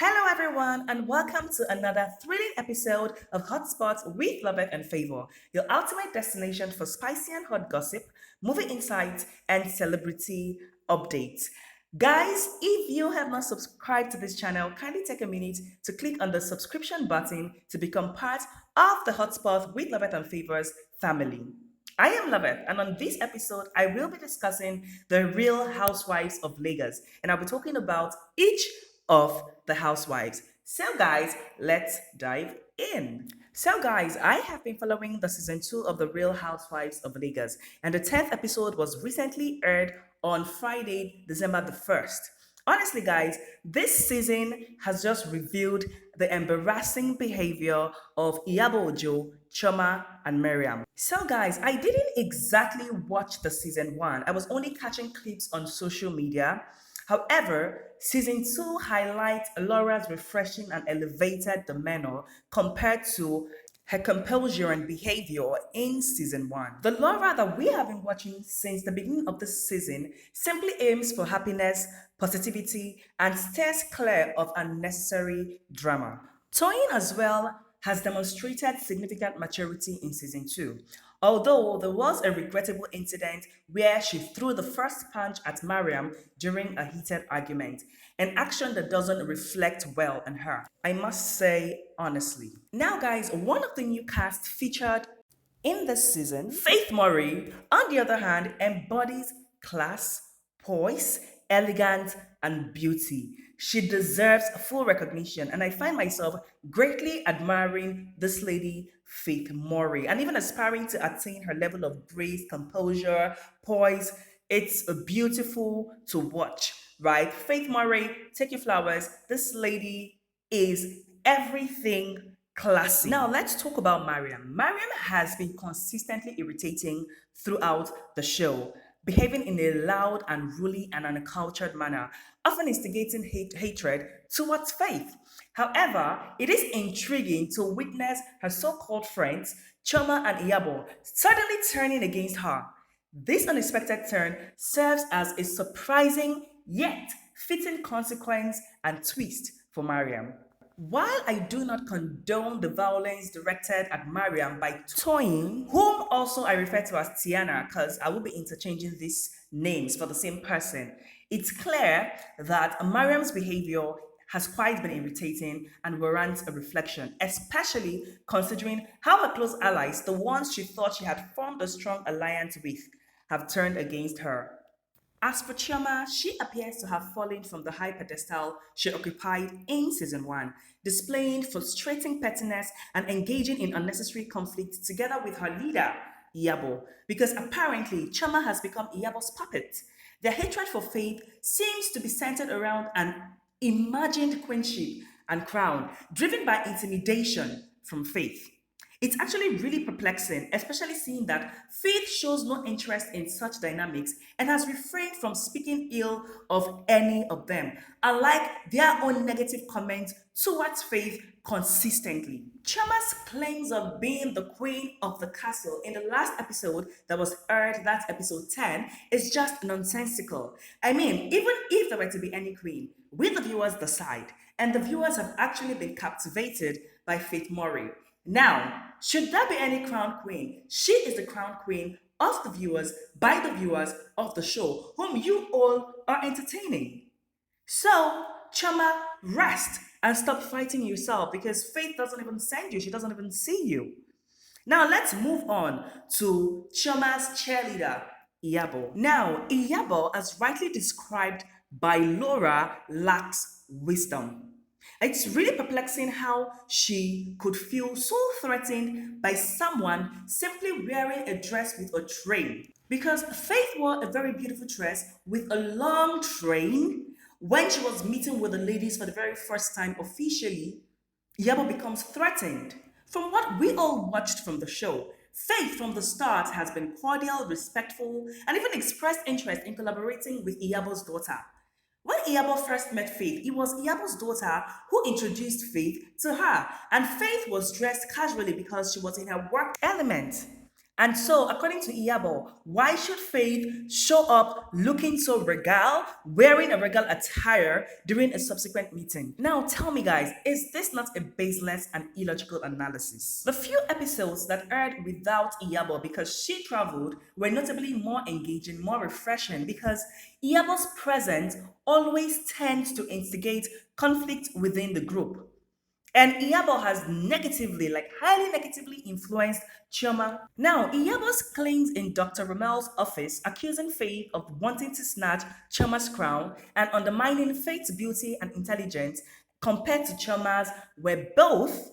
Hello, everyone, and welcome to another thrilling episode of Hotspots with Love and Favor, your ultimate destination for spicy and hot gossip, movie insights, and celebrity updates. Guys, if you have not subscribed to this channel, kindly take a minute to click on the subscription button to become part of the Hotspot with Love and Favors family. I am Laveth, and on this episode, I will be discussing the real housewives of Lagos, and I'll be talking about each of the housewives. So, guys, let's dive in. So, guys, I have been following the season 2 of The Real Housewives of Lagos, and the 10th episode was recently aired on Friday, December the 1st. Honestly, guys, this season has just revealed the embarrassing behavior of Iyabo Ojo, Chioma, and Mariam. So, guys, I didn't exactly watch the season 1. I was only catching clips on social media. However, season 2 highlights Laura's refreshing and elevated demeanor compared to her composure and behavior in season 1. The Laura that we have been watching since the beginning of this season simply aims for happiness, positivity, and stays clear of unnecessary drama. Toyin as well has demonstrated significant maturity in season 2. Although there was a regrettable incident where she threw the first punch at Mariam during a heated argument, an action that doesn't reflect well on her, I must say honestly. Now, guys, one of the new cast featured in this season, Faith Morey, on the other hand, embodies class, poise, elegance, and beauty. She deserves full recognition, and I find myself greatly admiring this lady, Faith Morey, and even aspiring to attain her level of grace, composure, poise. It's beautiful to watch, right? Faith Morey, take your flowers. This lady is everything classy. Now let's talk about Mariam. Mariam has been consistently irritating throughout the show, behaving in a loud, unruly, and uncultured manner, often instigating hatred towards Faith. However, it is intriguing to witness her so-called friends, Choma and Iyabo, suddenly turning against her. This unexpected turn serves as a surprising yet fitting consequence and twist for Mariam. While I do not condone the violence directed at Mariam by Toyin, whom also I refer to as Tania, because I will be interchanging these names for the same person, it's clear that Mariam's behavior has quite been irritating and warrants a reflection, especially considering how her close allies, the ones she thought she had formed a strong alliance with, have turned against her. As for Chioma, she appears to have fallen from the high pedestal she occupied in season 1, displaying frustrating pettiness and engaging in unnecessary conflict together with her leader, Iyabo, because apparently Chioma has become Iyabo's puppet. Their hatred for Faith seems to be centered around an imagined queenship and crown, driven by intimidation from Faith. It's actually really perplexing, especially seeing that Faith shows no interest in such dynamics and has refrained from speaking ill of any of them, unlike their own negative comments towards Faith consistently. Chama's claims of being the queen of the castle in the last episode that was aired, that's episode 10, is just nonsensical. I mean, even if there were to be any queen, we the viewers decide, and the viewers have actually been captivated by Faith Morey. Now, should there be any crown queen, she is the crown queen of the viewers, by the viewers of the show, whom you all are entertaining. So, Chama, rest and stop fighting yourself because Faith doesn't even send you, she doesn't even see you. Now, let's move on to Choma's cheerleader, Iyabo. Now, Iyabo, as rightly described by Laura, lacks wisdom. It's really perplexing how she could feel so threatened by someone simply wearing a dress with a train. Because Faith wore a very beautiful dress with a long train when she was meeting with the ladies for the very first time officially. Yabo becomes threatened. From what we all watched from the show, Faith from the start has been cordial, respectful, and even expressed interest in collaborating with Iyabo's daughter. When Iyabo first met Faith, it was Iyabo's daughter who introduced Faith to her, and Faith was dressed casually because she was in her work element. And so, according to Iyabo, why should Faith show up looking so regal, wearing a regal attire during a subsequent meeting? Now, tell me, guys, is this not a baseless and illogical analysis? The few episodes that aired without Iyabo because she traveled were notably more engaging, more refreshing because Iyabo's presence always tends to instigate conflict within the group. And Iyabo has negatively, like highly negatively influenced Chioma. Now, Iyabo's claims in Dr. Romel's office accusing Faith of wanting to snatch Chioma's crown and undermining Faith's beauty and intelligence compared to Chioma's were both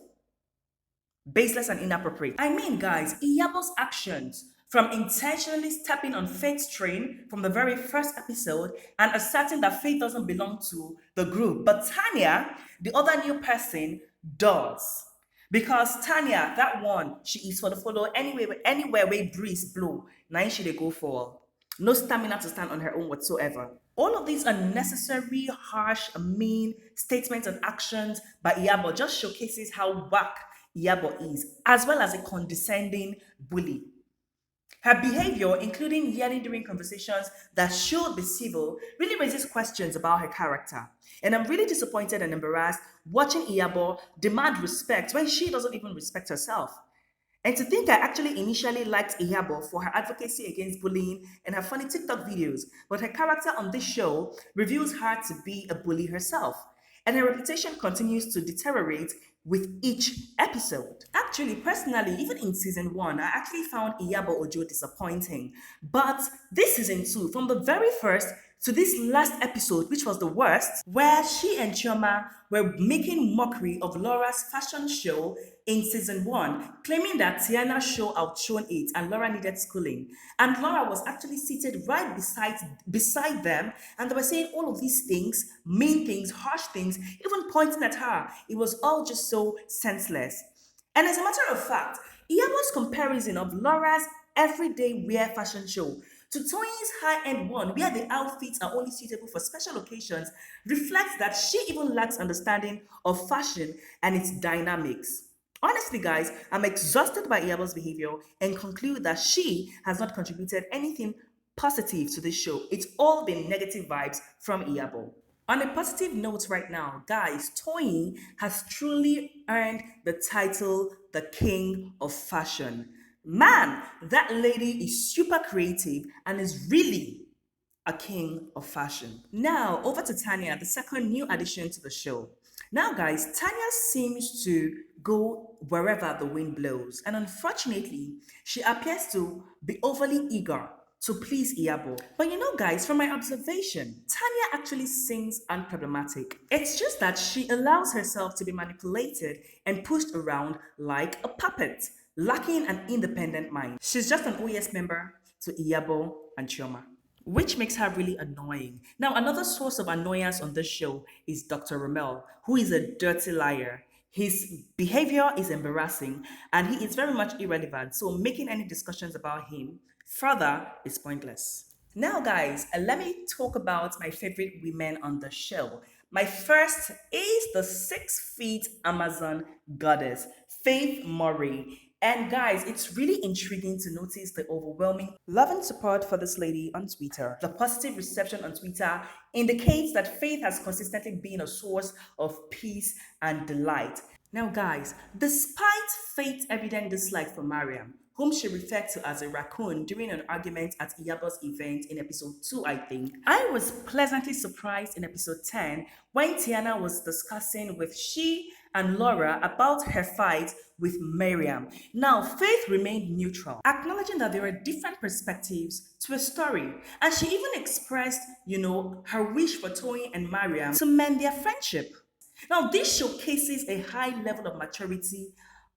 baseless and inappropriate. I mean, guys, Iyabo's actions from intentionally stepping on Faith's train from the very first episode and asserting that Faith doesn't belong to the group, but Tania, the other new person, does. Because Tania, that one, she is for the follow anywhere where breeze blow. Now she they go for. No stamina to stand on her own whatsoever. All of these unnecessary, harsh, mean statements and actions by Iyabo just showcases how whack Iyabo is, as well as a condescending bully. Her behavior, including yelling during conversations that should be civil, really raises questions about her character. And I'm really disappointed and embarrassed watching Iyabo demand respect when she doesn't even respect herself. And to think I actually initially liked Iyabo for her advocacy against bullying and her funny TikTok videos, but her character on this show reveals her to be a bully herself. And her reputation continues to deteriorate with each episode. Actually, personally, even in season 1, I actually found Iyabo Ojo disappointing. But this season 2, from the very first to this last episode, which was the worst, where she and Chioma were making mockery of Laura's fashion show in season 1, claiming that Tiana's show outshone it and Laura needed schooling. And Laura was actually seated right beside them, and they were saying all of these things, mean things, harsh things, even pointing at her. It was all just so senseless. And as a matter of fact, Iyabo's comparison of Laura's everyday wear fashion show to Toyin's high-end one, where the outfits are only suitable for special occasions, reflects that she even lacks understanding of fashion and its dynamics. Honestly, guys, I'm exhausted by Iyabo's behavior and conclude that she has not contributed anything positive to this show. It's all been negative vibes from Iyabo. On a positive note right now, guys, Toyin has truly earned the title the King of Fashion. Man, that lady is super creative and is really a king of fashion. Now, over to Tania, the second new addition to the show. Now, guys, Tanya seems to go wherever the wind blows, and unfortunately, she appears to be overly eager to please Iyabo. But you know, guys, from my observation, Tanya actually seems unproblematic. It's just that she allows herself to be manipulated and pushed around like a puppet, lacking an independent mind. She's just an OES member to Iyabo and Chioma, which makes her really annoying. Now, another source of annoyance on this show is Dr. Ramel, who is a dirty liar. His behavior is embarrassing and he is very much irrelevant, so making any discussions about him further is pointless. Now, guys, let me talk about my favorite women on the show. My first is the 6 feet Amazon goddess, Faith Morey. And guys, it's really intriguing to notice the overwhelming love and support for this lady on Twitter. The positive reception on Twitter indicates that Faith has consistently been a source of peace and delight. Now, guys, despite Faith's evident dislike for Mariam, whom she referred to as a raccoon during an argument at Iyabo's event in episode 2, I think, I was pleasantly surprised in episode 10 when Tiana was discussing with she and Laura about her fight with Mariam. Now, Faith remained neutral, acknowledging that there are different perspectives to a story. And she even expressed, her wish for Toyin and Mariam to mend their friendship. Now, this showcases a high level of maturity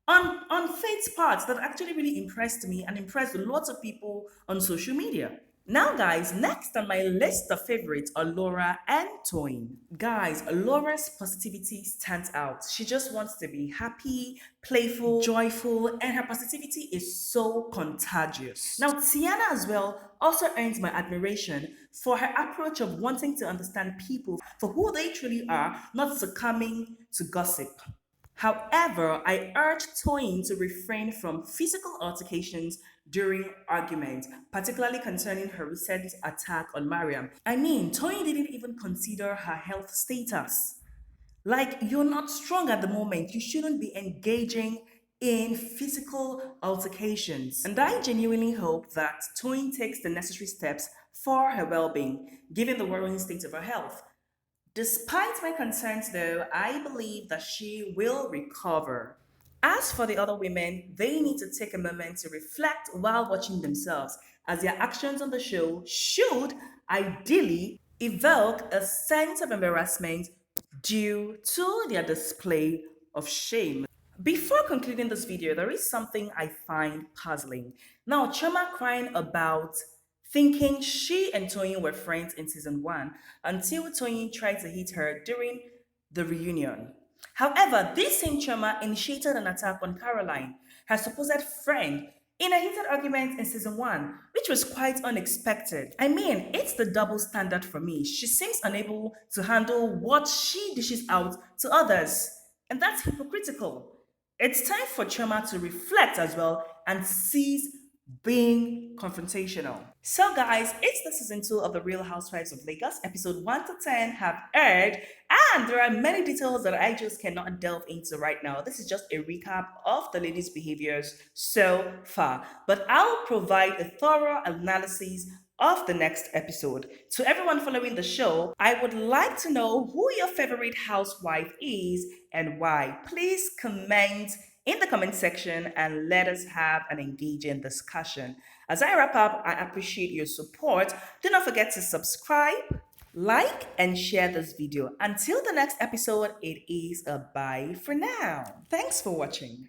on Faith's part that actually really impressed me and impressed lots of people on social media. Now, guys, next on my list of favorites are Laura and Toyin. Guys, Laura's positivity stands out. She just wants to be happy, playful, joyful, and her positivity is so contagious. Now, Tiana as well also earns my admiration for her approach of wanting to understand people for who they truly are, not succumbing to gossip. However, I urge Toyin to refrain from physical altercations during arguments, particularly concerning her recent attack on Mariam. I mean, Toyin didn't even consider her health status. Like, you're not strong at the moment. You shouldn't be engaging in physical altercations. And I genuinely hope that Toyin takes the necessary steps for her well being, given the worrying state of her health. Despite my concerns, though, I believe that she will recover. As for the other women, they need to take a moment to reflect while watching themselves, as their actions on the show should ideally evoke a sense of embarrassment due to their display of shame. Before concluding this video, there is something I find puzzling. Now, Chioma crying about thinking she and Toyin were friends in season 1 until Toyin tried to hit her during the reunion. However, this same Chioma initiated an attack on Caroline, her supposed friend, in a heated argument in season 1, which was quite unexpected. I mean, it's the double standard for me. She seems unable to handle what she dishes out to others, and that's hypocritical. It's time for Chioma to reflect as well and cease being confrontational. So, guys, it's the season 2 of The Real Housewives of Lagos. Episode 1 to 10 have aired, and there are many details that I just cannot delve into right now. This is just a recap of the ladies' behaviors so far, but I'll provide a thorough analysis of the next episode. To everyone following the show, I would like to know who your favorite housewife is and why. Please comment in the comment section and let us have an engaging discussion. As I wrap up, I appreciate your support. Do not forget to subscribe, like, and share this video. Until the next episode, it is a bye for now. Thanks for watching.